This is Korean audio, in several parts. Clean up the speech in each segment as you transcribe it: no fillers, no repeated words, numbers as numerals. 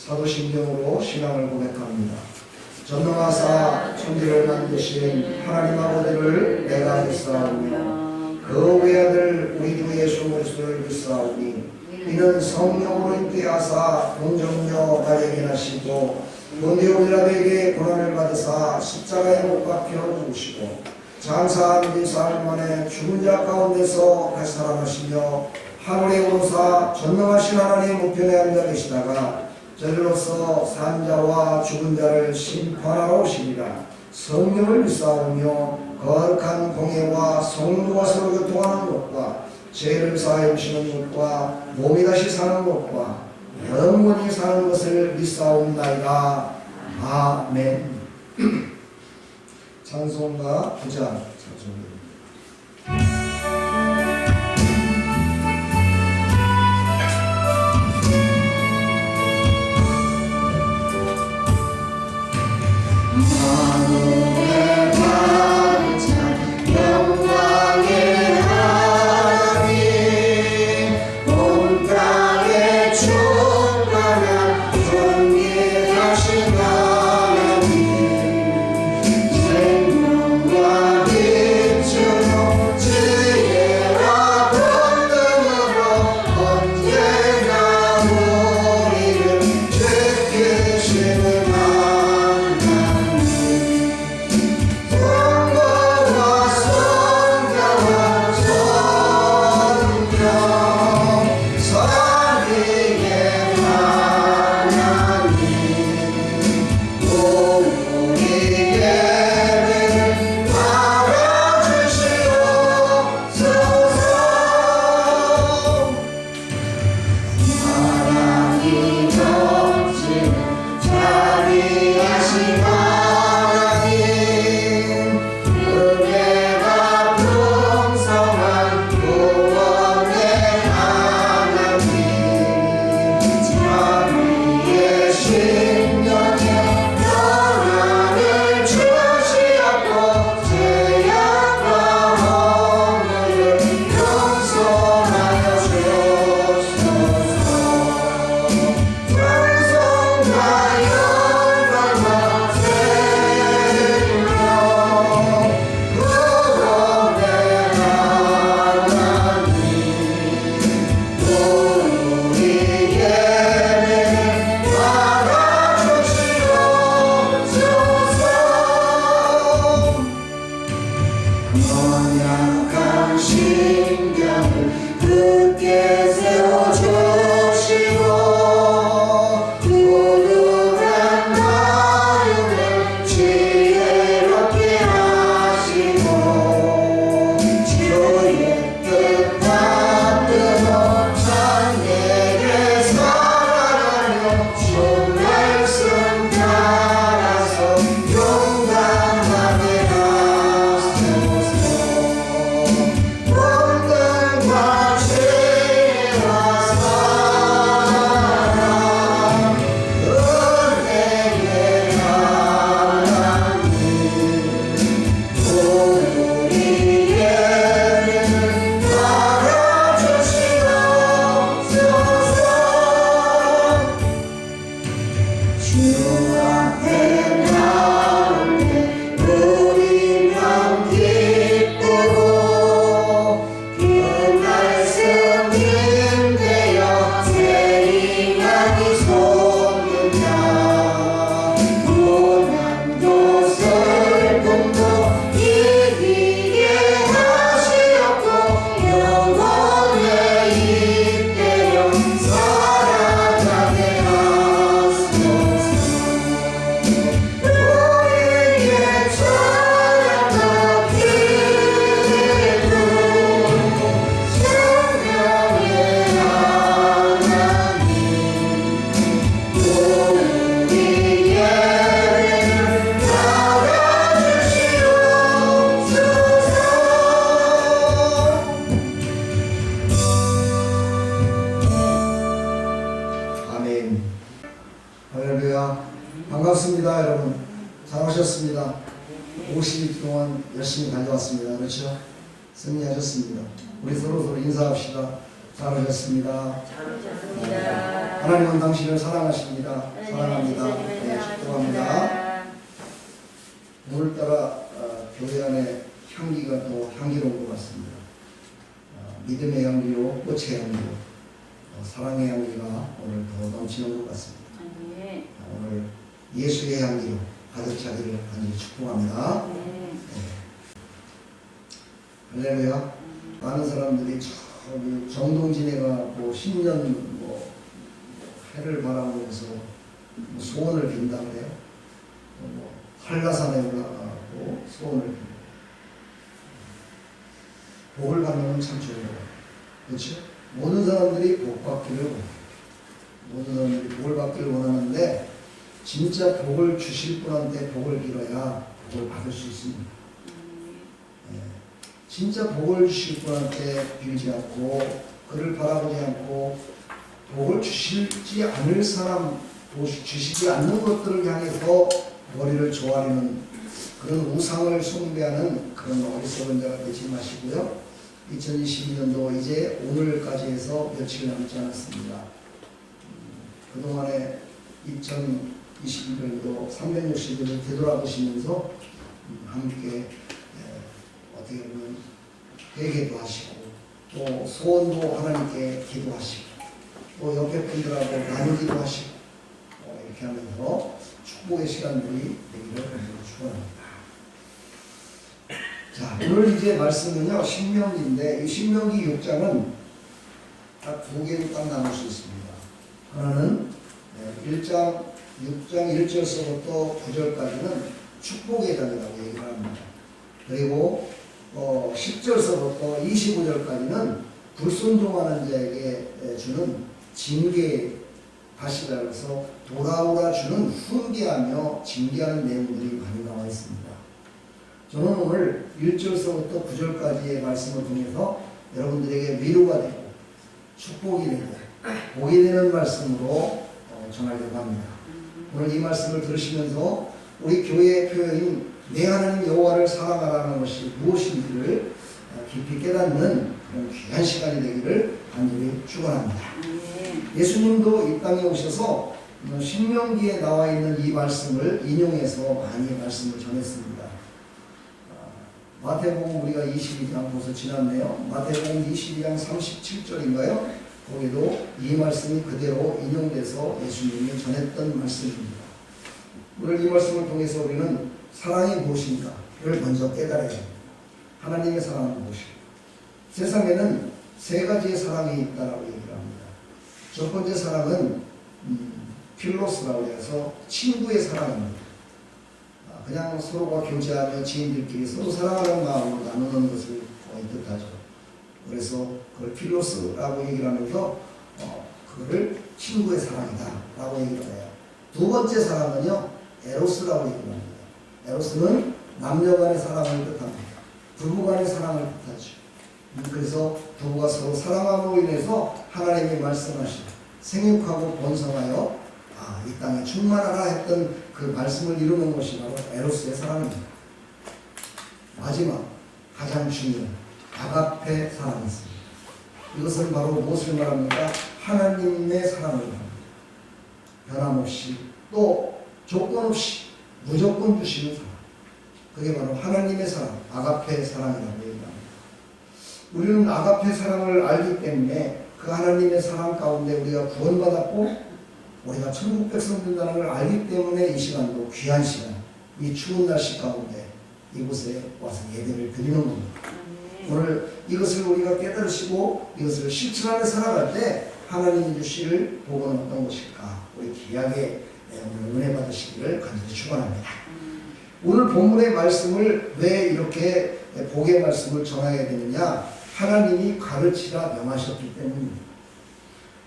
사도신경으로 신앙을 고백합니다. 전능하사 천지를 만드신 하나님 아버지를 내가 믿사오며 그 외아들 우리 주 예수 그리스도를 믿사오니 이는 성령으로 인도하사 동정녀 마리아에게 나시고 본디오 빌라도에게 고난을 받으사 십자가에 못 박혀 죽으시고 장사한 뒤 사흘 만에 죽은 자 가운데서 다시 살아나시며 하늘에 오르사 전능하신 하나님 우편에 앉아 계시다가 저리로서 산 자와 죽은 자를 심판하러 오시리라. 성령을 믿사오며 거룩한 공예와 성도가 서로 교통하는 것과 죄를 사하여 주시는 것과 몸이 다시 사는 것과 영원히 사는 것을 믿사옵나이다. 아멘. 찬송가 9장 찬송입니다. 반갑습니다, 여러분. 잘오셨습니다. 50일 동안 열심히 다녀왔습니다. 그렇죠? 승리하셨습니다. 우리 서로 인사합시다. 잘오셨습니다. 잘오셨습니다. 하나님은 당신을 사랑하십니다. 사랑합니다. 네, 축복합니다. 오늘따라 교회 안에 향기가 또 향기로운 것 같습니다. 믿음의 향기요, 꽃의 향기요, 사랑의 향기가 오늘 더 넘치는 것 같습니다. 오늘 예수의 향기로 가득 차기를 간절히 축복합니다. 할렐루야. 많은 사람들이 정동진해가 뭐 10년 뭐 해를 바라보면서 뭐 소원을 빈다 그래요. 뭐 한라산에 올라가고 소원을 빈다. 복을 받는 건 참 좋은 거예요. 그렇죠? 모든 사람들이 복 받기를 원해요. 모든 사람들이 복을 받기를 원하는데 진짜 복을 주실 분한테 복을 빌어야 복을 받을 수 있습니다. 진짜 복을 주실 분한테 빌지 않고 그를 바라보지 않고 복을 주시지 않을 사람, 주시지 않는 것들을 향해서 머리를 조아리는 그런 우상을 숭배하는 그런 어리석은 자가 되지 마시고요. 2022년도 이제 오늘까지 해서 며칠 남지 않았습니다. 그동안에 2021년도 360일을 되돌아보시면서 함께 어떻게 보면 회개도 하시고 또 소원도 하나님께 기도하시고 또 옆에 분들하고 나누기도 하시고 이렇게 하면서 축복의 시간들이 되기를 축원합니다. 자, 오늘 이제 말씀은요 신명기인데 이 신명기 6장은 딱 두 개로 딱 나눌 수 있습니다. 하나는 6장 1절서부터 9절까지는 축복의 장이라고 얘기를 합니다. 그리고 10절서부터 25절까지는 불순종하는 자에게 주는 징계, 다시 말해서 돌아오라 주는 훈계하며 징계하는 내용들이 많이 나와 있습니다. 저는 오늘 1절서부터 9절까지의 말씀을 통해서 여러분들에게 위로가 되고 축복이 되고 복이 되는 말씀으로 전하려고 합니다. 오늘 이 말씀을 들으시면서 우리 교회의 표현인 내 하나님 여호와를 사랑하라는 것이 무엇인지를 깊이 깨닫는 그런 귀한 시간이 되기를 간절히 축원합니다. 예수님도 이 땅에 오셔서 신명기에 나와 있는 이 말씀을 인용해서 많이 말씀을 전했습니다. 마태복음 우리가 22장 벌써 지났네요. 마태복음 22장 37절인가요? 거기도 이 말씀이 그대로 인용돼서 예수님이 전했던 말씀입니다. 오늘 이 말씀을 통해서 우리는 사랑이 무엇인가를 먼저 깨달아야 합니다. 하나님의 사랑은 무엇인가? 세상에는 세 가지의 사랑이 있다라고 얘기를 합니다. 첫 번째 사랑은 필로스라고 해서 친구의 사랑입니다. 그냥 서로가 교제하며 지인들끼리 서로 사랑하는 마음으로 나누는 것을 거의 뜻하죠. 그래서 그걸 필로스라고 얘기를 하면서 그거를 친구의 사랑이다 라고 얘기를 해요. 두 번째 사랑은요 에로스라고 얘기를 합니다. 에로스는 남녀 간의 사랑을 뜻합니다. 부부 간의 사랑을 뜻하죠. 그래서 부부가 서로 사랑함으로 인해서 하나님이 말씀하신 생육하고 번성하여 이 땅에 충만하라 했던 그 말씀을 이루는 것이 바로 에로스의 사랑입니다. 마지막 가장 중요한 아가페 사랑이 있습니다. 이것은 바로 무엇을 말합니까? 하나님의 사랑을 말합니다. 변함없이 또 조건 없이 무조건 주시는 사랑. 그게 바로 하나님의 사랑, 아가페 사랑이라고 얘기합니다. 우리는 아가페 사랑을 알기 때문에 그 하나님의 사랑 가운데 우리가 구원받았고 우리가 천국 백성 된다는 걸 알기 때문에 이 시간도 귀한 시간, 이 추운 날씨 가운데 이곳에 와서 예배를 드리는 겁니다. 오늘 이것을 우리가 깨달으시고 이것을 실천하며 살아갈 때 하나님이 주실 복은 어떤 것일까? 우리 귀하게 오늘 은혜 받으시기를 간절히 축원합니다. 오늘 본문의 말씀을 왜 이렇게 복의 말씀을 전해야 되느냐? 하나님이 가르치라 명하셨기 때문입니다.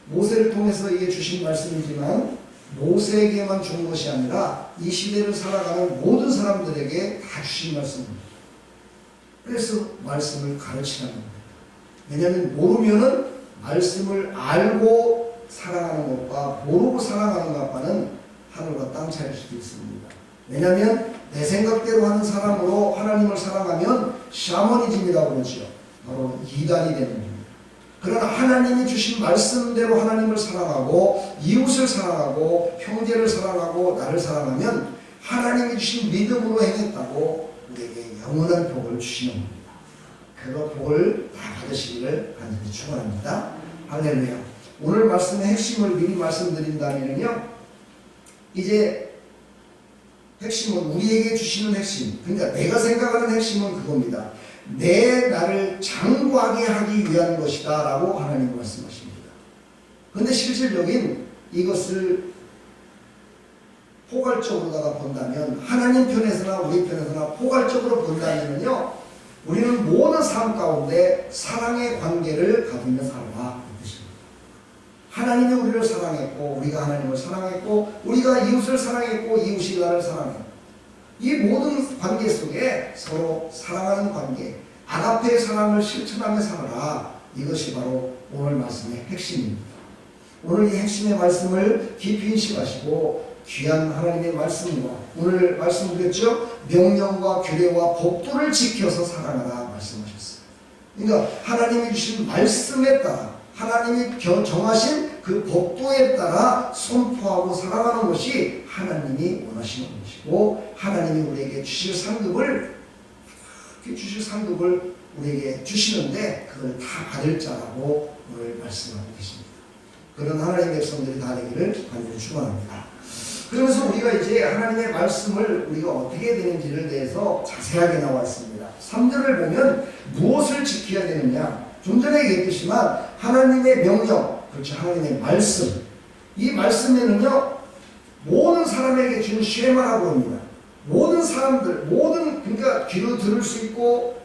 모세를 통해서 이게 주신 말씀이지만 모세에게만 준 것이 아니라 이 시대를 살아가는 모든 사람들에게 다 주신 말씀입니다. 그래서 말씀을 가르치라는 겁니다. 왜냐하면 모르면은 말씀을 알고 사랑하는 것과 모르고 사랑하는 것과는 하늘과 땅 차이일 수도 있습니다. 왜냐하면 내 생각대로 하는 사람으로 하나님을 사랑하면 샤머니즘이라고 그러죠. 바로 이단이 되는 겁니다. 그러나 하나님이 주신 말씀대로 하나님을 사랑하고 이웃을 사랑하고 형제를 사랑하고 나를 사랑하면 하나님이 주신 믿음으로 행했다고 우리에게 영원한 복을 주시는 겁니다. 그 복을 다 받으시기를 간절히 축원합니다. 할렐루야. 오늘 말씀의 핵심을 미리 말씀드린다면요, 이제 핵심은 우리에게 주시는 핵심, 그러니까 내가 생각하는 핵심은 그겁니다. 내 나를 장구하게 하기 위한 것이다 라고 하나님 말씀하십니다. 그런데 실질적인 이것을 포괄적으로다가 본다면, 하나님 편에서나 우리 편에서나 포괄적으로 본다면요, 우리는 모든 삶 가운데 사랑의 관계를 가지며 살아라 이 뜻입니다. 하나님이 우리를 사랑했고 우리가 하나님을 사랑했고 우리가 이웃을 사랑했고 이웃이 나를 사랑했고, 이 모든 관계 속에 서로 사랑하는 관계, 아가페의 사랑을 실천하며 살아라. 이것이 바로 오늘 말씀의 핵심입니다. 오늘 이 핵심의 말씀을 깊이 인식하시고 귀한 하나님의 말씀과 오늘 말씀드렸죠? 명령과 규례와 법도를 지켜서 살아가라 말씀하셨어요. 그러니까 하나님이 주신 말씀에 따라, 하나님이 정하신 그 법도에 따라 선포하고 살아가는 것이 하나님이 원하시는 것이고, 하나님이 우리에게 주실 상급을 우리에게 주시는데 그걸 다 받을 자라고 오늘 말씀하고 계십니다. 그런 하나님의 백성들이 다 되기를 간절히 축원합니다. 그러면서 우리가 이제 하나님의 말씀을 우리가 어떻게 되는지를 대해서 자세하게 나와 있습니다. 3절을 보면 무엇을 지켜야 되느냐, 좀 전에 얘기했지만 하나님의 명령, 그렇죠, 하나님의 말씀, 이 말씀에는요 모든 사람에게 주는 쉐마라고 합니다. 모든 사람들, 그러니까 귀로 들을 수 있고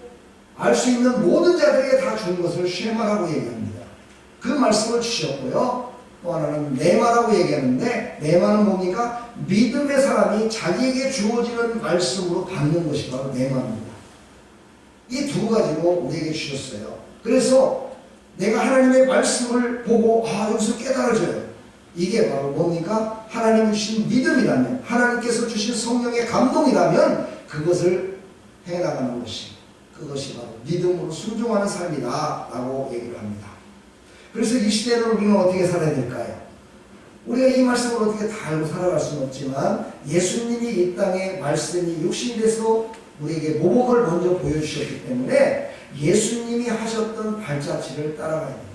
알 수 있는 모든 자들에게 다 주는 것을 쉐마라고 얘기합니다. 그 말씀을 주셨고요, 또 하나는 네마라고 얘기하는데, 네마는 뭡니까? 믿음의 사람이 자기에게 주어지는 말씀으로 받는 것이 바로 네마입니다. 이 두 가지로 우리에게 주셨어요. 그래서 내가 하나님의 말씀을 보고 여기서 깨달아져요. 이게 바로 뭡니까? 하나님이 주신 믿음이라면, 하나님께서 주신 성령의 감동이라면 그것을 해나가는 것이, 그것이 바로 믿음으로 순종하는 삶이다 라고 얘기를 합니다. 그래서 이 시대는 우리는 어떻게 살아야 될까요? 우리가 이 말씀을 어떻게 다 알고 살아갈 수는 없지만, 예수님이 이 땅에 말씀이 육신이 돼서 우리에게 모범을 먼저 보여주셨기 때문에 예수님이 하셨던 발자취를 따라가야 됩니다.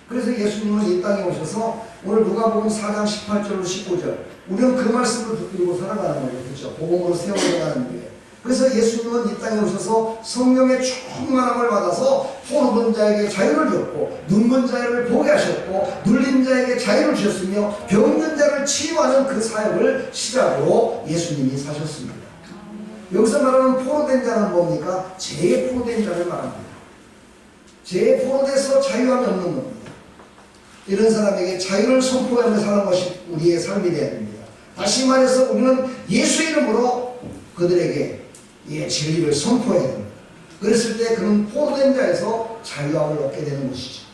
그래서 예수님은 이 땅에 오셔서 오늘 누가복음 4장 18절로 19절, 우리는 그 말씀을 붙들고 살아가는 거예요. 그렇죠? 복음으로 세워가는 거예요. 그래서 예수님은 이 땅에 오셔서 성령의 충만함을 받아서 포로된 자에게 자유를 줬고, 눈먼 자를 보게 하셨고, 눌린 자에게 자유를 주셨으며, 병든 자를 치유하는 그 사역을 시작으로 예수님이 사셨습니다. 여기서 말하는 포로된 자는 뭡니까? 재포로된 자를 말합니다. 재포로돼서 자유함이 없는 겁니다. 이런 사람에게 자유를 선포하며 사는 것이 우리의 삶이 되어야 됩니다. 다시 말해서 우리는 예수 이름으로 그들에게 진리를 선포해야 됩니다. 그랬을 때 그는 포로된 자에서 자유함을 얻게 되는 것이죠.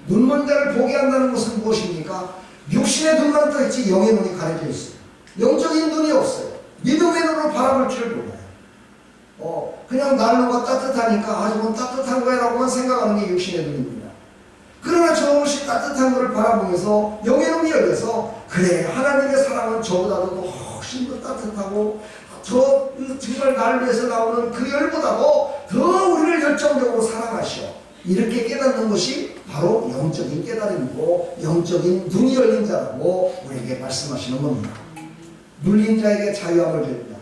눈먼 자를 보게 한다는 것은 무엇입니까? 육신의 눈만 떠있지 영의 눈이 가려져 있어요. 영적인 눈이 없어요. 믿음의 눈으로 바라볼 줄 몰라요. 그냥 난로가 따뜻하니까 저건 따뜻한 거야 라고만 생각하는 게 육신의 눈입니다. 그러나 저것이 따뜻한 것을 바라보면서 영의 눈이 열려서, 그래, 하나님의 사랑은 저보다도 훨씬 더 따뜻하고 정말 난로에서 나오는 그 열보다도 더 우리를 열정적으로 사랑하시오, 이렇게 깨닫는 것이 바로 영적인 깨달음이고 영적인 눈이 열린 자라고 우리에게 말씀하시는 겁니다. 눌린 자에게 자유함을 줍니다.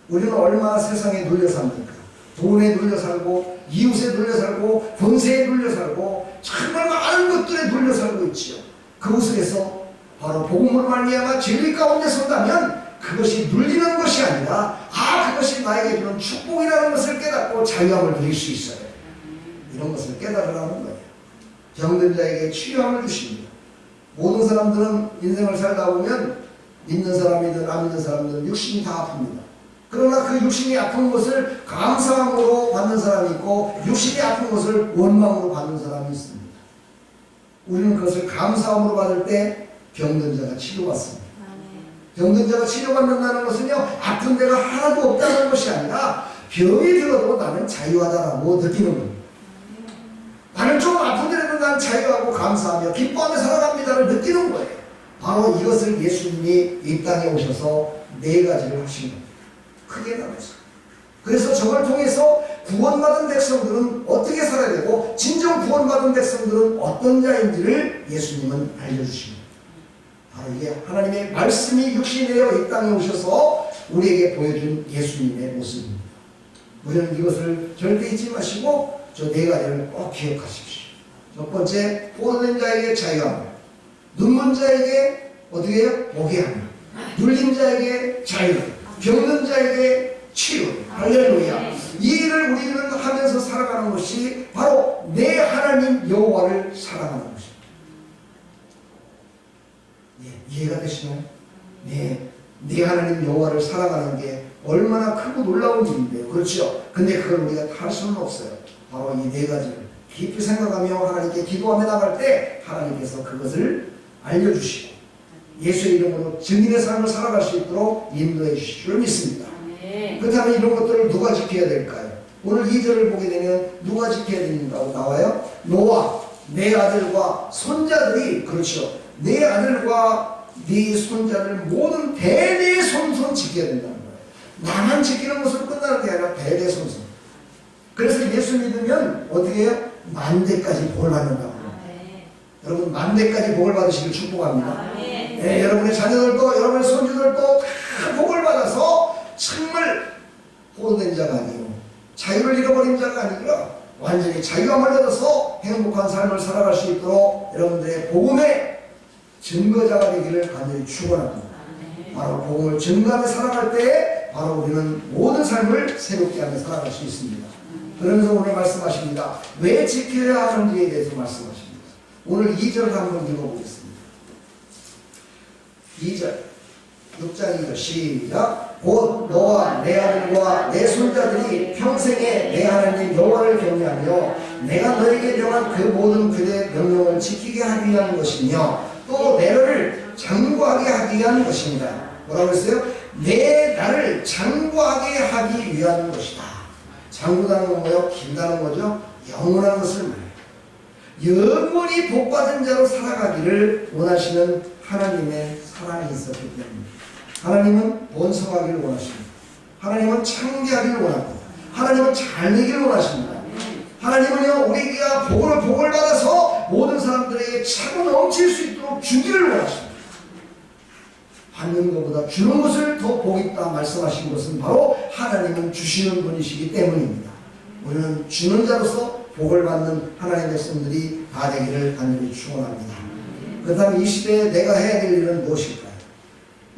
우리는 얼마나 세상에 눌려 삽니까? 돈에 눌려 살고, 이웃에 눌려 살고, 권세에 눌려 살고, 정말 많은 것들에 눌려 살고 있지요. 그곳에서 바로 복음으로 말미암아 진리 가운데 선다면 그것이 눌리는 것이 아니라 그것이 나에게 주는 축복이라는 것을 깨닫고 자유함을 누릴 수 있어요. 이런 것을 깨달으라는 거예요. 병든 자에게 치유함을 주십니다. 모든 사람들은 인생을 살다 보면 믿는 사람이든 안 믿는 사람이든 육신이 다 아픕니다. 그러나 그 육신이 아픈 것을 감사함으로 받는 사람이 있고, 육신이 아픈 것을 원망으로 받는 사람이 있습니다. 우리는 그것을 감사함으로 받을 때 병든 자가 치료받습니다. 병든 자가 치료받는다는 것은요, 아픈 데가 하나도 없다는 것이 아니라 병이 들어도 나는 자유하다라고 느끼는 겁니다. 나는 좀 아픈데도 난 자유하고 감사하며 기뻐하며 살아갑니다를 느끼는 거예요. 바로 이것을 예수님이 이 땅에 오셔서 네 가지를 하신 겁니다. 크게 나눠서. 그래서 저걸 통해서 구원받은 백성들은 어떻게 살아야 되고 진정 구원받은 백성들은 어떤 자인지를 예수님은 알려주십니다. 바로 이게 하나님의 말씀이 육신이 되어 이 땅에 오셔서 우리에게 보여준 예수님의 모습입니다. 우리는 이것을 절대 잊지 마시고 저 네 가지를 꼭 기억하십시오. 첫 번째, 포로된 자에게 자유함, 눈먼 자에게 어떻게 해요? 보게 하며, 눌린 자에게 자유, 병든 자에게 치유. 할렐루야. 이 일을 우리는 하면서 살아가는 것이 바로 내 하나님 여호와를 사랑하는 것입니다. 이해가 되시나요? 내 하나님 여호와를 사랑하는 게 얼마나 크고 놀라운 일인데요. 그렇죠? 근데 그걸 우리가 다 할 수는 없어요. 바로 이 네 가지를 깊이 생각하며 하나님께 기도하며 나갈 때 하나님께서 그것을 알려주시고 예수의 이름으로 증인의 삶을 살아갈 수 있도록 인도해 주실 줄 믿습니다. 그렇다면 이런 것들을 누가 지켜야 될까요? 오늘 2절을 보게 되면 누가 지켜야 된다고 나와요? 너와 내 아들과 손자들이, 그렇죠, 내 아들과 네 손자를 모든 대대손손 지켜야 된다는 거예요. 나만 지키는 것으로 끝나는 게 아니라 대대손손. 그래서 예수 믿으면 어떻게 해요? 만대까지 복을 받는다고. 여러분 만대까지 복을 받으시길 축복합니다. 여러분의 자녀들도 여러분의 손주들도 다 복을 받아서 정말 포로된 자가 아니고 자유를 잃어버린 자가 아니라 완전히 자유함을 얻어서 행복한 삶을 살아갈 수 있도록 여러분들의 복음의 증거자가 되기를 간절히 축원합니다. 바로 복음을 증거하며 살아갈 때 바로 우리는 모든 삶을 새롭게 하며 살아갈 수 있습니다. 그러면서 오늘 말씀하십니다. 왜 지켜야 하는지에 대해서 말씀하십니다. 오늘 2절을 한번 읽어보겠습니다. 2절 6장 2절 시작. 곧 너와 내 아들과 내 손자들이 평생에 내 하나님 여호와를 경외하며 내가 너에게 명한 그 모든 그의 명령을 지키게 하기 위한 것이며 또 내 너를 장구하게 하기 위한 것입니다. 뭐라고 했어요? 내 나를 장구하게 하기 위한 것이다. 장구다는 건 뭐예요? 긴다는 거죠. 영원한 것을 말해요. 영원히 복받은 자로 살아가기를 원하시는 하나님의 사랑이 있었기 때문입니다. 하나님은 번성하기를 원하십니다. 하나님은 창대하기를 원합니다. 하나님은 잘되기를 원하십니다. 하나님은요, 우리가 복을 받아서 모든 사람들에게 차고 넘칠 수 있도록 주기를 원하십니다. 받는 것보다 주는 것을 더 복 있다 말씀하신 것은 바로 하나님은 주시는 분이시기 때문입니다. 우리는 주는 자로서 복을 받는 하나님의 백성들이 다 되기를 간절히 축원합니다. 그렇다면 이 시대에 내가 해야 될 일은 무엇일까요?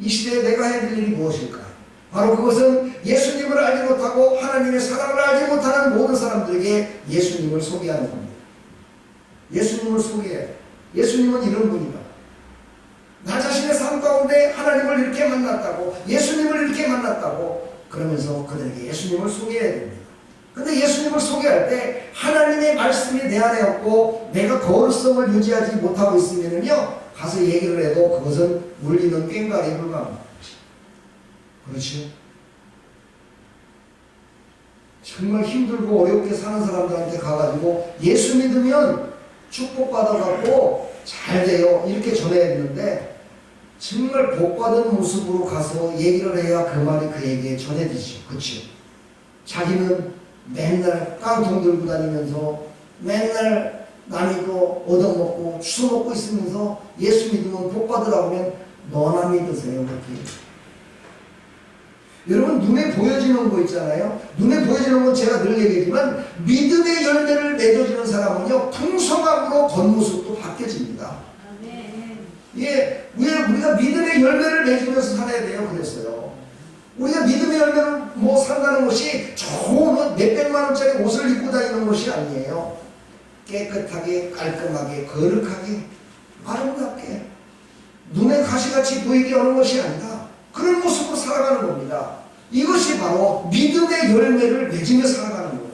이 시대에 내가 해야 될 일이 무엇일까요? 바로 그것은 예수님을 알지 못하고 하나님의 사랑을 알지 못하는 모든 사람들에게 예수님을 소개하는 겁니다. 예수님을 소개해요. 예수님은 이런 분이다. 나 자신의 삶 가운데 하나님을 이렇게 만났다고, 예수님을 이렇게 만났다고 그러면서 그들에게 예수님을 소개해야 됩니다. 근데 예수님을 소개할 때 하나님의 말씀이 내 안에 없고 내가 거룩성을 유지하지 못하고 있으면요, 가서 얘기를 해도 그것은 울리는 꽹과리에 불과합니다. 그렇죠? 정말 힘들고 어렵게 사는 사람들한테 가가지고 예수 믿으면 축복받아갖고 잘 돼요 이렇게 전해야 되는데 정말 복받은 모습으로 가서 얘기를 해야 그 말이 그에게 전해지죠. 그렇죠? 자기는 맨날 깡통 들고 다니면서 맨날 남이 거 얻어먹고 주워먹고 있으면서 예수 믿으면 복받으라고 하면 너나 믿으세요. 그렇게. 여러분 눈에 보여지는 거 있잖아요. 눈에 보여지는 건 제가 늘 얘기하지만 믿음의 열매를 맺어주는 사람은요 풍성함으로 겉모습도 바뀌어집니다. 예, 왜 우리가 믿음의 열매를 맺으면서 살아야 돼요? 그랬어요. 우리가 믿음의 열매를 뭐 산다는 것이 좋은 몇백만 원짜리 옷을 입고 다니는 것이 아니에요. 깨끗하게, 깔끔하게, 거룩하게, 아름답게 눈에 가시같이 보이게 하는 것이 아니다. 그런 모습으로 살아가는 겁니다. 이것이 바로 믿음의 열매를 맺으며 살아가는 거예요.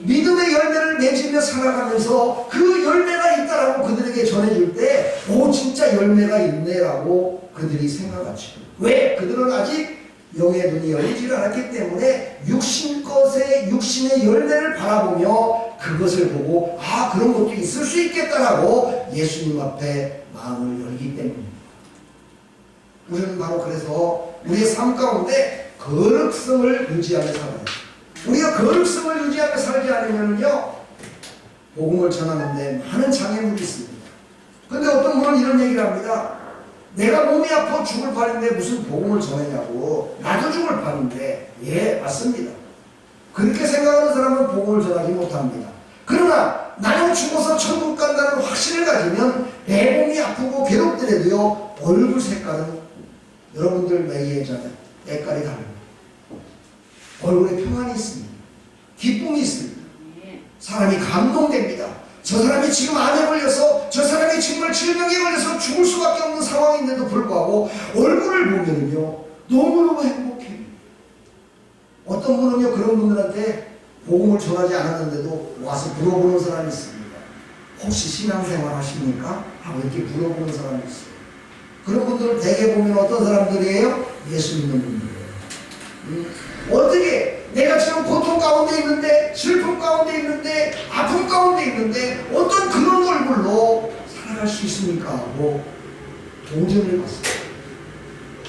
믿음의 열매를 맺으며 살아가면서 그 열매가 있다라고 그들에게 전해줄 때, 오, 진짜 열매가 있네라고 그들이 생각하죠. 왜? 그들은 아직 영의 눈이 열리지 않았기 때문에 육신 것의 육신의 열매를 바라보며 그것을 보고 그런 것도 있을 수 있겠다라고 예수님 앞에 마음을 열기 때문입니다. 우리는 바로 그래서 우리의 삶 가운데 거룩성을 유지하며 살아야 돼요. 우리가 거룩성을 유지하며 살지 않으면요 복음을 전하는데 많은 장애물이 있습니다. 근데 어떤 분은 이런 얘기를 합니다. 내가 몸이 아파 죽을 판인데 무슨 복음을 전하냐고. 나도 죽을 판인데. 예, 맞습니다. 그렇게 생각하는 사람은 복음을 전하지 못합니다. 그러나 나는 죽어서 천국 간다는 확신을 가지면 내 몸이 아프고 괴롭더라도요 얼굴 색깔은 여러분들 매일잖아요. 색깔이 다릅니다. 얼굴에 평안이 있습니다. 기쁨이 있습니다. 사람이 감동됩니다. 저 사람이 지금 암에 걸려서, 저 사람이 정말 질병에 걸려서 죽을 수밖에 없는 상황인데도 불구하고 얼굴을 보면요 너무너무 행복해요. 어떤 분은요 그런 분들한테 복음을 전하지 않았는데도 와서 물어보는 사람이 있습니다. 혹시 신앙생활 하십니까? 하고 이렇게 물어보는 사람이 있어요. 그런 분들을 대개 보면 어떤 사람들이에요? 예수 믿는 분들이에요. 어떻게 내가 지금 고통 가운데 있는데, 슬픔 가운데 있는데, 아픔 가운데 있는데 어떤 그런 얼굴로 살아갈 수 있습니까? 하고 도전을 받습니다.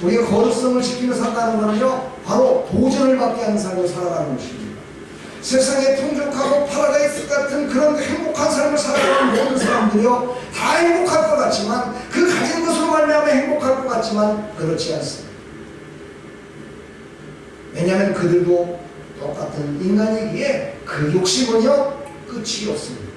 우리가 거룩성을 지키며 산다는 것은요 바로 도전을 받게 하는 삶을 살아가는 것입니다. 세상에 풍족하고 파라다이스 같은 그런 행복한 삶을 살아가는 모든 사람들이요 다 행복할 것 같지만, 그 가진 것으로 말미암아 행복할 것 같지만 그렇지 않습니다. 왜냐하면 그들도 똑같은 인간이기에 그 욕심은요 끝이 없습니다.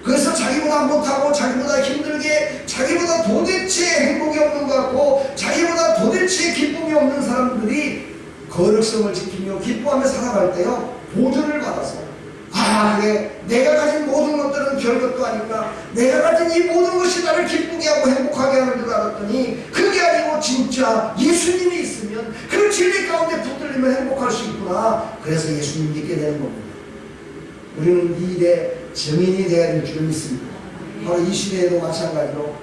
그래서 자기보다 못하고, 자기보다 힘들게, 자기보다 도대체 행복이 없는 것 같고, 자기보다 도대체 기쁨이 없는 사람들이 거룩성을 지키며 기뻐하며 살아갈 때요 보존을 받아서 그래, 내가 가진 모든 것들은 별것도 아니구나, 내가 가진 이 모든 것이 나를 기쁘게 하고 행복하게 하는 줄 알았더니 그게 아니고 진짜 예수님이 있으면 그 진리 가운데 붙들리면 행복할 수 있구나. 그래서 예수님 믿게 되는 겁니다. 우리는 이 일에 증인이 되어야 될 줄 믿습니다. 바로 이 시대에도 마찬가지로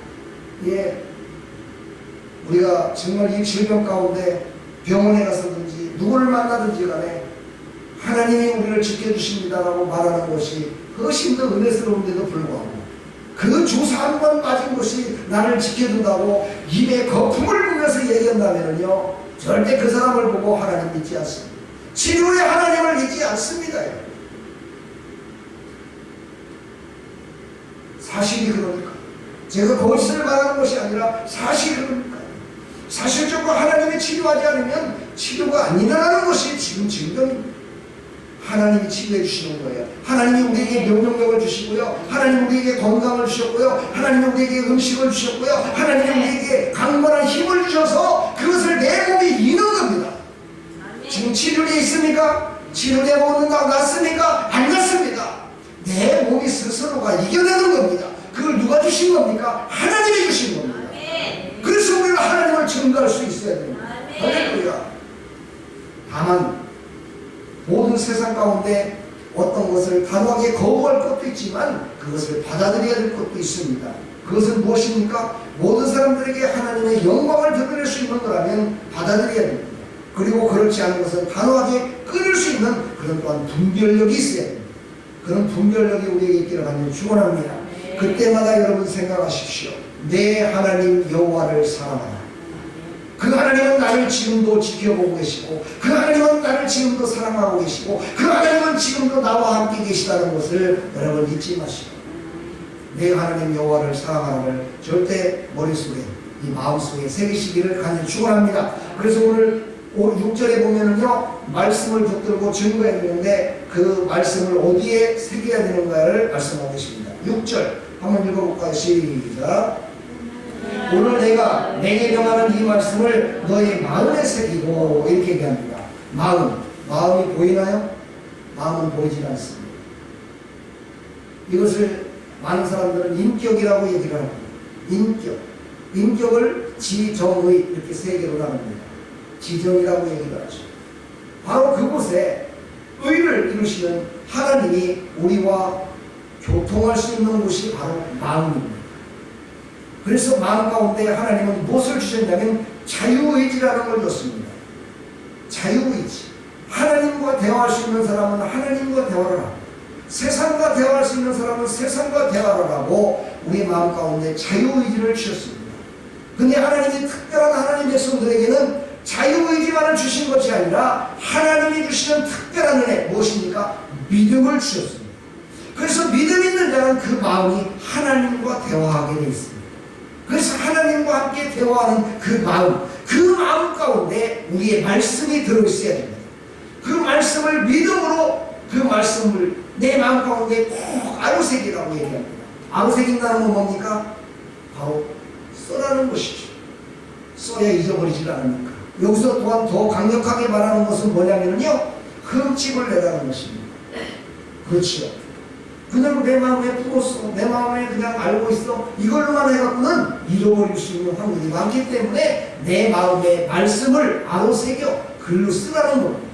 우리가 정말 이 질병 가운데 병원에 가서든지 누구를 만나든지 간에 하나님이 우리를 지켜주십니다라고 말하는 것이 훨씬 더 은혜스러운데도 불구하고, 그 주사 한 번 맞은 것이 나를 지켜준다고 입에 거품을 부면서 얘기한다면요 절대 그 사람을 보고 하나님 믿지 않습니다. 치료에 하나님을 믿지 않습니다. 사실이 그러니까. 제가 거짓을 말하는 것이 아니라 사실이 그러니까. 사실적으로 하나님이 치료하지 않으면 치료가 안 일어나는 것이 지금 질병입니다. 하나님이 치료해 주시는 거예요. 하나님이 우리에게 명령력을 주시고요, 하나님이 우리에게 건강을 주셨고요, 하나님이 우리에게 음식을 주셨고요, 하나님이 우리에게 강건한 힘을 주셔서 그것을 내 몸이 이는 겁니다. 지금 치료에 있습니까? 치료에 먹는다고 낫습니까? 안 낫습니다. 내 몸이 스스로가 이겨내는 겁니다. 그걸 누가 주신 겁니까? 하나님이 주신 겁니다. 그래서 우리는 하나님을 증거할 수 있어야 됩니다. 할렐루야. 다만 모든 세상 가운데 어떤 것을 단호하게 거부할 것도 있지만 그것을 받아들여야 될 것도 있습니다. 그것은 무엇입니까? 모든 사람들에게 하나님의 영광을 드러낼 수 있는 거라면 받아들여야 됩니다. 그리고 그렇지 않은 것은 단호하게 끊을 수 있는 그런 또한 분별력이 있어야 됩니다. 그런 분별력이 우리에게 있기를 하나님 축원합니다. 그때마다 여러분 생각하십시오. 내 하나님 여호와를 사랑하라. 그 하나님은 나를 지금도 지켜보고 계시고, 그 하나님은 나를 지금도 사랑하고 계시고, 그 하나님은 지금도 나와 함께 계시다는 것을 여러분 잊지 마시고, 내 하나님 여호와를 사랑하라를 절대 머릿속에, 이 마음속에 새기시기를 간절히 축원합니다. 그래서 오늘 6절에 보면은요 말씀을 붙들고 증거했는데 그 말씀을 어디에 새겨야 되는가를 말씀하고 계십니다. 6절 한번 읽어볼까요? 시작. 오늘 내가 내게 명하는 이 말씀을 너의 마음에 새기고, 이렇게 얘기합니다. 마음이 보이나요? 마음은 보이지 않습니다. 이것을 많은 사람들은 인격이라고 얘기를 합니다. 인격을 지정의 이렇게 세 개로 나눕니다. 지정이라고 얘기를 하죠. 바로 그곳에 의를 이루시는 하나님이 우리와 교통할 수 있는 곳이 바로 마음입니다. 그래서 마음 가운데 하나님은 무엇을 주셨냐면 자유의지라는 걸 줬습니다. 자유의지. 하나님과 대화할 수 있는 사람은 하나님과 대화를 합니다. 세상과 대화할 수 있는 사람은 세상과 대화를 하고 우리 마음 가운데 자유의지를 주셨습니다. 근데 하나님이 특별한 하나님 백성들에게는 자유의지만을 주신 것이 아니라 하나님이 주시는 특별한 은혜 무엇입니까? 믿음을 주셨습니다. 그래서 믿음 있는 자는 그 마음이 하나님과 대화하게 되어 있습니다. 그래서 하나님과 함께 대화하는 그 마음 가운데 우리의 말씀이 들어있어야 됩니다. 그 말씀을 믿음으로 그 말씀을 내 마음 가운데 꼭 아로새기라고 얘기합니다. 아로새긴다는 건 뭡니까? 바로 써라는 것이죠. 써야 잊어버리질 않으니까. 여기서 또한 더 강력하게 말하는 것은 뭐냐면요, 흠집을 내라는 것입니다. 그렇죠. 그냥 내 마음에 풀었어, 내 마음에 그냥 알고 있어, 이걸로만 해갖고는 잃어버릴 수 있는 확률이 많기 때문에 내 마음의 말씀을 아로새겨 글로 쓰라는 겁니다.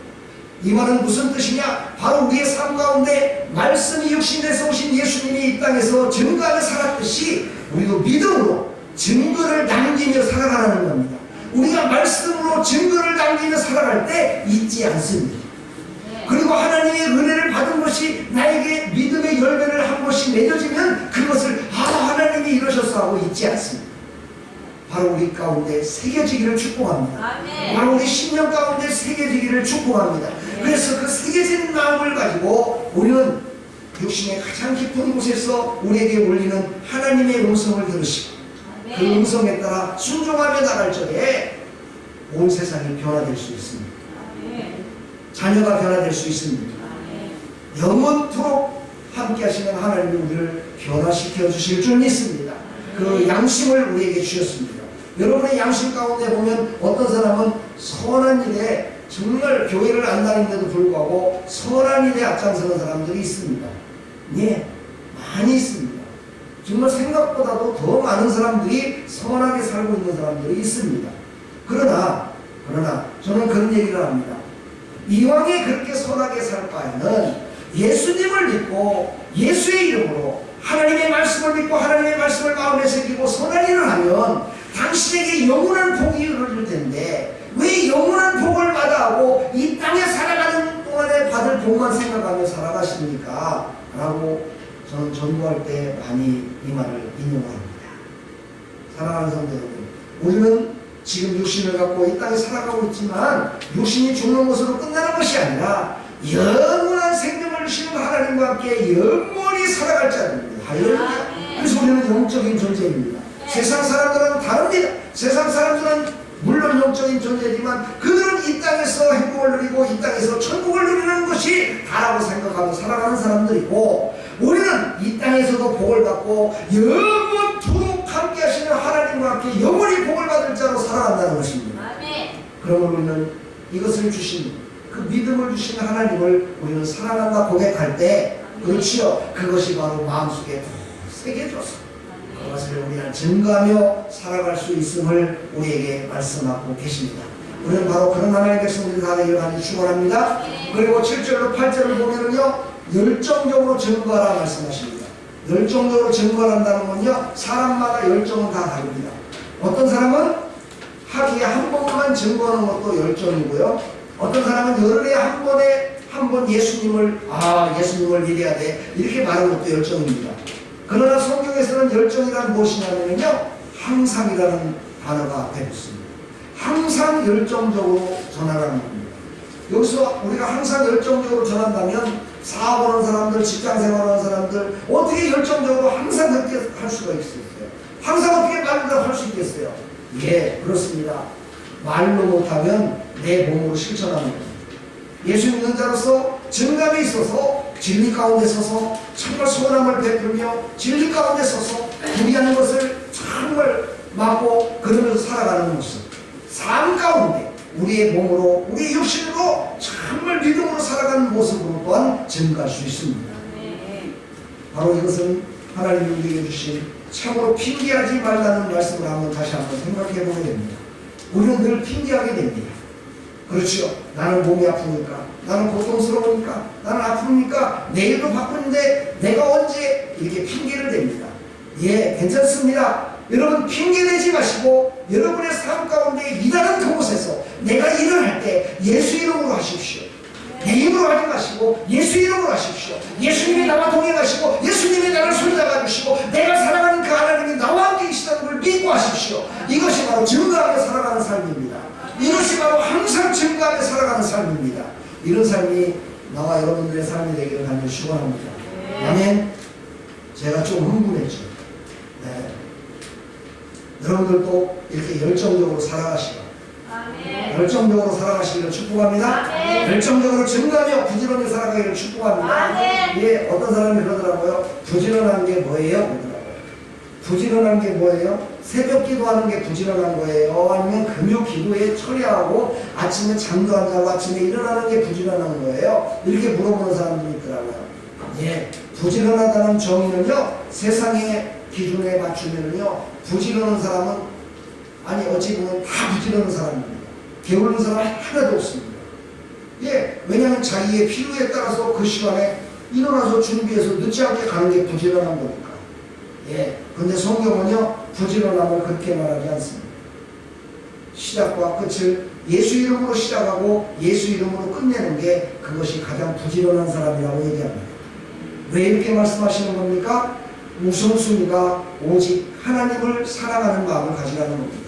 이 말은 무슨 뜻이냐? 바로 우리의 삶 가운데 말씀이 육신에서 오신 예수님이 이 땅에서 증거하며 살았듯이 우리도 믿음으로 증거를 남기며 살아가라는 겁니다. 우리가 말씀으로 증거를 남기며 살아갈 때 잊지 않습니다. 그리고 하나님의 은혜를 받은 것이 나에게 믿음의 열매를 한 것이 맺어지면 그것을 하나님이 이러셨어 하고 잊지 않습니다. 바로 우리 가운데 새겨지기를 축복합니다. 아멘. 바로 우리 심령 가운데 새겨지기를 축복합니다. 그래서 그 새겨진 마음을 가지고 우리는 육신의 가장 깊은 곳에서 우리에게 울리는 하나님의 음성을 들으시고 그 음성에 따라 순종하며 나갈 적에 온 세상이 변화될 수 있습니다. 자녀가 변화될 수 있습니다. 영원토록 함께 하시는 하나님이 우리를 변화시켜 주실 줄 믿습니다. 그 양심을 우리에게 주셨습니다. 여러분의 양심 가운데 보면 어떤 사람은 선한 일에 정말 교회를 안 다니는데도 불구하고 선한 일에 앞장서는 사람들이 있습니다. 예, 많이 있습니다. 정말 생각보다도 더 많은 사람들이 선하게 살고 있는 사람들이 있습니다. 그러나 저는 그런 얘기를 합니다. 이왕에 그렇게 선하게 살 바에는 예수님을 믿고 예수의 이름으로 하나님의 말씀을 믿고 하나님의 말씀을 마음에 새기고 선한 일을 하면 당신에게 영원한 복이 이루어질 텐데 왜 영원한 복을 받아하고 이 땅에 살아가는 동안에 받을 복만 생각하며 살아가십니까? 라고 저는 전도할 때 많이 이 말을 인용합니다. 사랑하는 성도 여러분, 우리는 지금 육신을 갖고 이 땅에 살아가고 있지만 육신이 죽는 것으로 끝나는 것이 아니라 영원한 생명을 주시는 하나님과 함께 영원히 살아갈 자입니다. 할렐루야. 그래서 우리는 영적인 존재입니다. 세상 사람들은 다릅니다. 세상 사람들은 물론 영적인 존재지만 그들은 이 땅에서 행복을 누리고 이 땅에서 천국을 누리는 것이 다라고 생각하고 살아가는 사람들이고 우리는 이 땅에서도 복을 받고 영원토록 함께 하시는 하나님과 함께 영원히 복을 받을 자로 살아간다는 것입니다. 그러면 우리는 이것을 주신 그 믿음을 주신 하나님을 우리는 사랑한다 고백할 때 그렇지요, 그것이 바로 마음속에 새겨져서 그것을 우리는 증거하며 살아갈 수 있음을 우리에게 말씀하고 계십니다. 우리는 바로 그런 하나님의 백성들이 다 되기를 간절히 축원합니다. 그리고 7절로 8절을 보면은요, 열정적으로 증거하라 말씀하십니다. 열정적으로 증거한다는 건요, 사람마다 열정은 다 다릅니다. 어떤 사람은 하루에 한 번만 증거하는 것도 열정이고요, 어떤 사람은 열흘에 한 번 예수님을 믿어야 돼 이렇게 말하는 것도 열정입니다. 그러나 성경에서는 열정이란 무엇이냐면요, 항상이라는 단어가 앞에 붙습니다. 항상 열정적으로 전하라는 겁니다. 여기서 우리가 항상 열정적으로 전한다면 사업하는 사람들, 직장생활하는 사람들 어떻게 열정적으로 항상 그렇게 할 수가 있겠어요? 항상 어떻게 말로 할 수 있겠어요? 예, 그렇습니다. 말로 못하면 내 몸으로 실천하는 겁니다. 예수 믿는 자로서 증감에 있어서 진리 가운데 서서 정말 선함을 베풀며 진리 가운데 서서 부리하는 것을 정말 막고 그러면서 살아가는 모습, 삶 가운데 우리의 몸으로 우리의 육신으로 정말 믿음으로 살아가는 모습으로 또한 증가할 수 있습니다. 바로 이것은 하나님이 우리에게 주신 참으로 핑계하지 말라는 말씀을 다시 한번 생각해 보게 됩니다. 우리는 늘 핑계하게 됩니다. 그렇죠. 나는 몸이 아프니까, 나는 고통스러우니까, 나는 아프니까, 내일도 바쁜데 내가 언제 이렇게 핑계를 댑니다. 예, 괜찮습니다. 여러분 핑계대지 마시고 여러분의 삶 가운데 일하는 그곳에서 내가 일을 할 때 예수 이름으로 하십시오. 내 힘으로 하지 마시고 마시고 예수 이름으로 하십시오. 예수님이 나와 동행하시고 예수님이 나를 손잡아 주시고 내가 사랑하는 그 하나님이 나와 함께 계시다는 걸 믿고 하십시오. 이것이 바로 증거하며 살아가는 삶입니다. 이것이 바로 항상 증거하며 살아가는 삶입니다. 이런 삶이 나와 여러분들의 삶이 되기를 간절히 축원합니다. 아멘. 제가 좀 흥분했죠. 네. 여러분들도 이렇게 열정적으로 살아가시고 열정적으로 살아가시기를 축복합니다. 열정적으로 증거하며 부지런히 살아가기를 축복합니다. 예, 어떤 사람이 그러더라고요. 부지런한 게 뭐예요? 그러더라고요. 부지런한 게 뭐예요? 새벽 기도하는 게 부지런한 거예요? 아니면 금요 기도에 처리하고 아침에 잠도 안 자고 아침에 일어나는 게 부지런한 거예요? 이렇게 물어보는 사람들이 있더라고요. 예, 부지런하다는 정의는요, 세상의 기준에 맞추면요, 부지런한 사람은, 아니, 어찌 보면 다 부지런한 사람입니다. 게으른 사람은 하나도 없습니다. 예, 왜냐하면 자기의 필요에 따라서 그 시간에 일어나서 준비해서 늦지 않게 가는 게 부지런한 거니까. 예, 근데 성경은요, 부지런함을 그렇게 말하지 않습니다. 시작과 끝을 예수 이름으로 시작하고 예수 이름으로 끝내는 게 그것이 가장 부지런한 사람이라고 얘기합니다. 왜 이렇게 말씀하시는 겁니까? 우선순위가 오직 하나님을 사랑하는 마음을 가지라는 겁니다.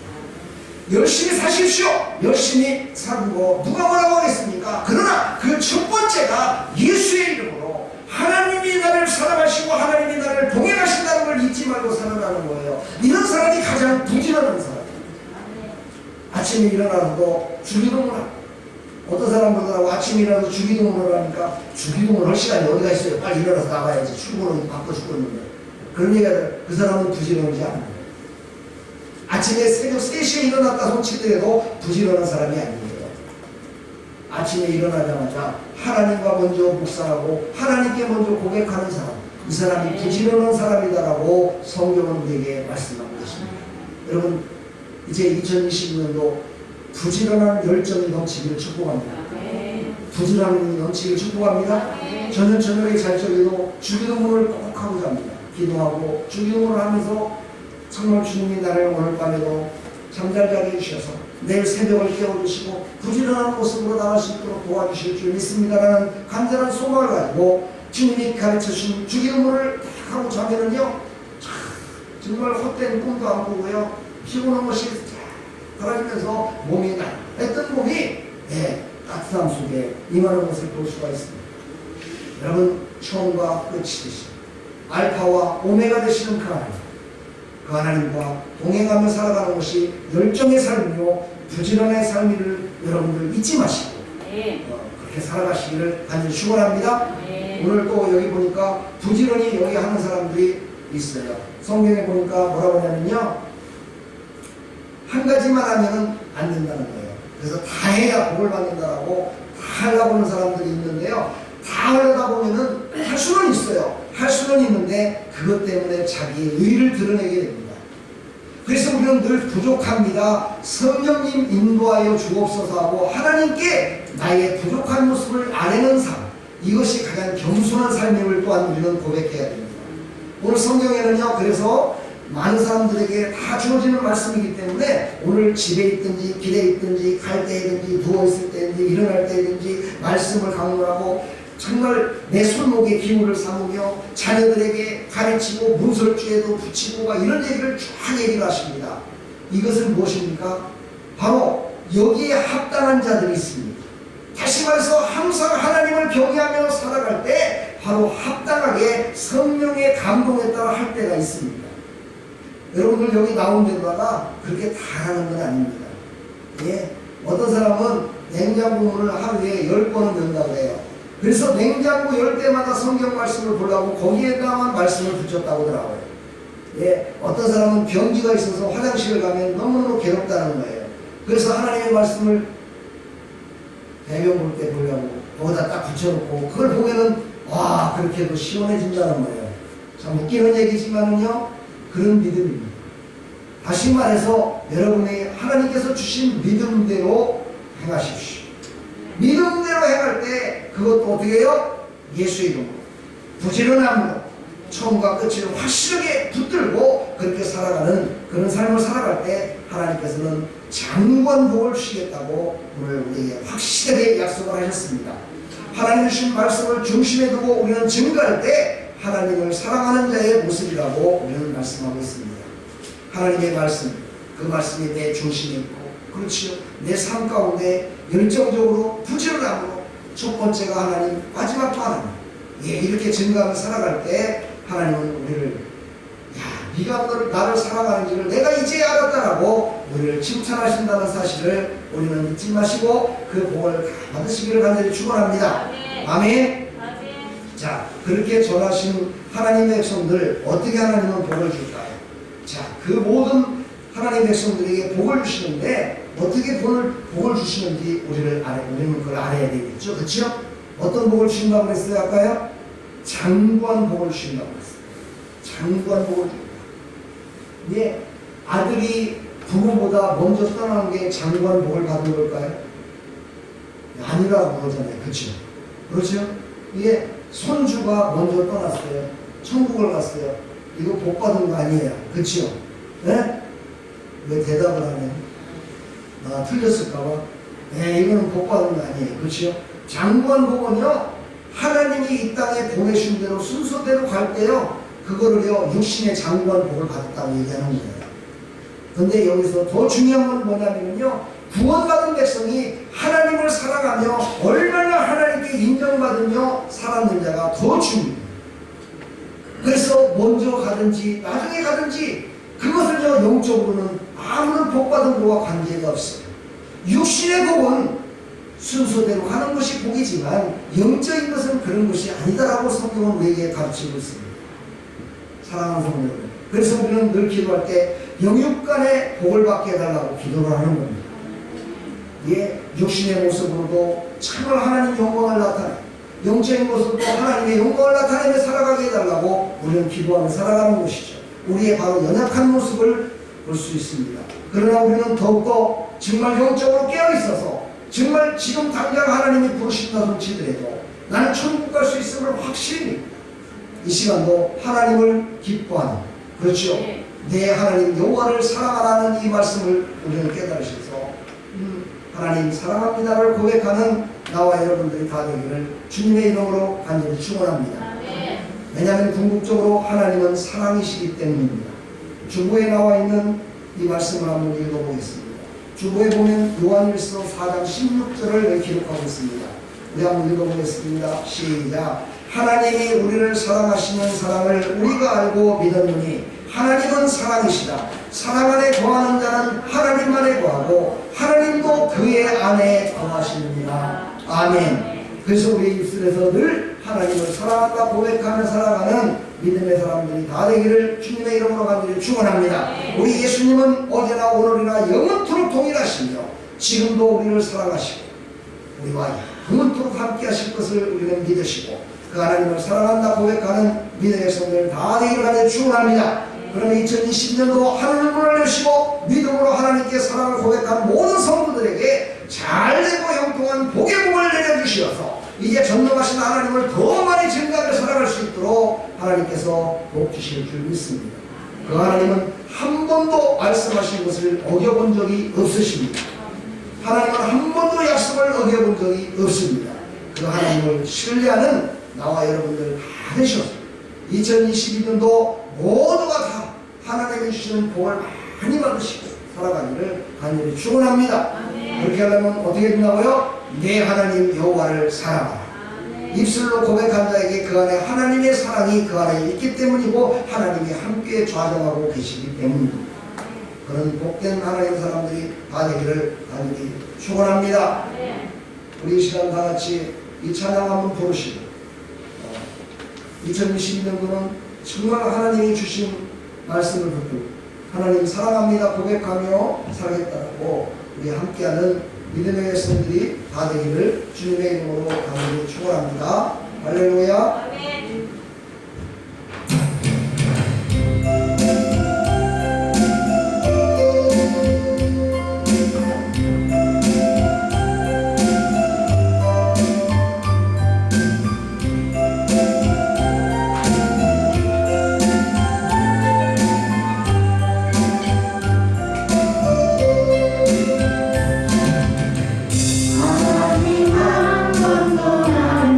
열심히 사십시오. 열심히 살고 누가 뭐라고 하겠습니까? 그러나 그 첫 번째가 예수의 이름으로 하나님이 나를 사랑하시고 하나님이 나를 동행하신다는 걸 잊지 말고 살아가는 거예요. 이런 사람이 가장 부지런한 사람이에요. 아침에 일어나서도 주기도문을 하고, 어떤 사람들하고 아침에 일어나서 주기도문을 하니까 주기도문을 할 시간이 어디가 있어요? 빨리 일어나서 나가야지. 출근을 바꿔 죽겠는데. 그런 얘기가 그 사람은 부지런하지 않아요. 아침에 새벽 3시에 일어났다 손치더라도 부지런한 사람이 아니에요. 아침에 일어나자마자 하나님과 먼저 묵상하고 하나님께 먼저 고백하는 사람, 이 사람이 부지런한 사람이다라고 성경은 우리에게 말씀하고 계십니다. 여러분, 이제 2020년도 부지런한 열정이 넘치기를 축복합니다. 부지런함이 넘치기를 축복합니다. 저는 저녁에 잘 적어도 주기도문을 꼭 하고 잡니다. 기도하고 주기도문을 하면서 정말 주님이 나를 오늘 밤에도 잠잘 자게 해주셔서 내일 새벽을 깨워주시고 부지런한 모습으로 나갈 수 있도록 도와주실 줄 믿습니다라는 간절한 소망을 가지고 주님이 가르쳐주신 주기도문을 딱 하고 자면은요, 정말 헛된 꿈도 안 꾸고요, 피곤한 것이 사라지면서 몸이 했던 몸이, 예, 따뜻함 속에 임하는 것을 볼 수가 있습니다. 여러분, 처음과 끝이 되시고 알파와 오메가 되시는 그 하나님과 동행하며 살아가는 것이 열정의 삶이요 부지런의 삶을 여러분들 잊지 마시고 그렇게 살아가시기를 간절히 축원합니다. 오늘 또 여기 보니까 부지런히 여기 하는 사람들이 있어요. 성경에 보니까 뭐라고 하냐면요, 한 가지만 하면은 안 된다는 거예요. 그래서 다 해야 복을 받는다라고 다 하려고 하는 사람들이 있는데요, 다 하려다 보면은 할 수는 있어요. 할 수는 있는데 그것 때문에 자기의 의를 드러내게 됩니다. 그래서 우리는 늘 부족합니다. 성령님 인도하여 주옵소서 하고 하나님께 나의 부족한 모습을 아뢰는 삶, 이것이 가장 겸손한 삶임을 또한 우리는 고백해야 됩니다. 오늘 성경에는요, 그래서 많은 사람들에게 다 주어지는 말씀이기 때문에 오늘 집에 있든지 길에 있든지 갈 때든지 누워있을 때든지 일어날 때든지 말씀을 강론하고 정말 내 손목에 기물을 삼으며 자녀들에게 가르치고 문설주에도 붙이고 막 이런 얘기를 쫙 얘기를 하십니다. 이것은 무엇입니까? 바로 여기에 합당한 자들이 있습니다. 다시 말해서 항상 하나님을 경외하며 살아갈 때 바로 합당하게 성령의 감동에 따라 할 때가 있습니다. 여러분들 여기 나온 데다가 그렇게 다 하는 건 아닙니다. 예, 어떤 사람은 냉장고 문을 하루에 10번은 연다고 해요. 그래서 냉장고 열 때마다 성경 말씀을 보려고 거기에다만 말씀을 붙였다고 하더라고요. 예, 어떤 사람은 변기가 있어서 화장실을 가면 너무너무 괴롭다는 거예요. 그래서 하나님의 말씀을 배경 볼 때 보려고 거기다 딱 붙여놓고 그걸 보면은 와, 그렇게 해도 시원해진다는 거예요. 참 웃기는 얘기지만은요, 그런 믿음입니다. 다시 말해서 여러분이 하나님께서 주신 믿음대로 행하십시오. 믿음대로 행할 때 그것도 어떻게 해요? 예수 이름으로 부지런함으로 처음과 끝을 확실하게 붙들고 그렇게 살아가는 그런 삶을 살아갈 때 하나님께서는 장관복을 주시겠다고 오늘 우리에게 확실하게 약속을 하셨습니다. 하나님 주신 말씀을 중심에 두고 우리는 증거할 때 하나님을 사랑하는 자의 모습이라고 우리는 말씀하고 있습니다. 하나님의 말씀, 그 말씀이 내 중심에 있고, 그렇지요. 내 삶 가운데 열정적으로 부지런함으로 첫 번째가 하나님, 마지막도 하나님. 이렇게 증거하며 살아갈 때 하나님은 우리를 네가 나를 사랑하는지를 내가 이제 알았다라고 우리를 칭찬하신다는 사실을 우리는 잊지 마시고 그 복을 받으시기를 간절히 축원합니다. 아멘. 자, 그렇게 전하신 하나님의 백성들 어떻게 하나님은 복을 줄까요? 자, 그 모든 하나님의 백성들에게 복을 주시는데 어떻게 복을 주시는지 우리는 그걸 알아야 되겠죠. 그렇죠? 어떤 복을 주신다고 했어요? 아까요? 장구한 복을 주신다고 했어요. 장구한 복을 줍니다. 예, 아들이 부모보다 먼저 떠나는 게 장구한 복을 받은 걸까요? 아니라고 그러잖아요. 그렇죠? 그렇죠? 이게 손주가 먼저 떠났어요. 천국을 갔어요. 이거 복 받은 거 아니에요. 그렇죠? 네? 왜 대답을 안 해요? 틀렸을까봐? 네, 이거는 복 받은 거 아니에요. 그렇죠? 장구한 복은요, 하나님이 이 땅에 보내신 대로 순서대로 갈 때요, 그거를요, 육신의 장구한 복을 받았다고 얘기하는 거예요. 근데 여기서 더 중요한 건 뭐냐면요, 구원받은 백성이 하나님을 사랑하며 얼마나 하나님께 인정받으며 살았는 자가 더 중요해요. 그래서 먼저 가든지 나중에 가든지 그것을 영적으로는 아무런 복받은 거와 관계가 없어요. 육신의 복은 순서대로 가는 것이 복이지만 영적인 것은 그런 것이 아니다라고 성경은 우리에게 가르치고 있습니다. 사랑하는 성도 여러분, 그래서 우리는 늘 기도할 때 영육간의 복을 받게 해달라고 기도를 하는 겁니다. 육신의 모습으로도 참을 하나님 영광을 나타내, 영적인 모습으로 하나님의 영광을 나타내며 살아가게 해달라고 우리는 기도하며 살아가는 것이죠. 우리의 바로 연약한 모습을 볼 수 있습니다. 그러나 우리는 더욱더 정말 영적으로 깨어있어서 정말 지금 당장 하나님이 부르신다 손치더라도 나는 천국 갈 수 있음을 확실히 이 시간도 하나님을 기뻐하는, 그렇죠? 내 하나님 여호와를 사랑하라는 이 말씀을 우리는 깨달으셔서 하나님 사랑합니다를 고백하는 나와 여러분들이 다 되기를 주님의 이름으로 간절히 축원합니다. 왜냐하면 궁극적으로 하나님은 사랑이시기 때문입니다. 주보에 나와 있는 이 말씀을 한번 읽어보겠습니다. 주보에 보면 요한일서 4장 16절을 기록하고 있습니다. 우리 한번 읽어보겠습니다. 시작. 하나님이 우리를 사랑하시는 사랑을 우리가 알고 믿었느니 하나님은 사랑이시다. 사랑 안에 거하는 자는 하나님 안에 거하고 하나님도 그의 안에 거하시느니라. 아멘. 그래서 우리 입술에서 늘 하나님을 사랑한다 고백하며 살아가는 믿음의 사람들이 다 되기를 주님의 이름으로 간절히 축원합니다. 우리 예수님은 어제나 오늘이나 영원토록 동일하시며 지금도 우리를 사랑하시고 우리와 영원토록 함께 하실 것을 우리는 믿으시고 그 하나님을 사랑한다 고백하는 믿음의 성도들 다 되기를 간절히 축원합니다. 그러면 2020년도 하늘을 문을 여시고 믿음으로 하나님께 사랑을 고백한 모든 성도들에게 잘되고 형통한 복의 복을 내려주시어서 이제 전능하신 하나님을 더 많이 증거하며 살아갈 수 있도록 하나님께서 복 주실 줄 믿습니다. 그 하나님은 한 번도 말씀하신 것을 어겨본 적이 없으십니다. 하나님은 한 번도 약속을 어겨본 적이 없습니다. 그 하나님을 신뢰하는 나와 여러분들 다 되셔서 2022년도 모두가 다 하나님이 주시는 복을 많이 받으시고 살아가기를 간절히 축원합니다. 그렇게 하려면 어떻게 된다고요? 내 하나님 여호와를 사랑하라. 입술로 고백한 자에게 그 안에 하나님의 사랑이 그 안에 있기 때문이고 하나님이 함께 좌정하고 계시기 때문입니다. 그런 복된 하나님의 사람들이 다 되기를 간절히 축원합니다. 우리 이 시간 다 같이 이 찬양 한번 부르시고 2022년도는 정말 하나님이 주신 말씀을 붙들고 하나님 사랑합니다 고백하며 살겠다고 우리 함께하는 믿음의 백성들이 다 되기를 주님의 이름으로 간절히 축원합니다. 할렐루야. 하나님 한 번도 날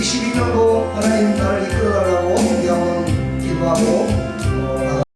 12년도 하나님 나를 이끌어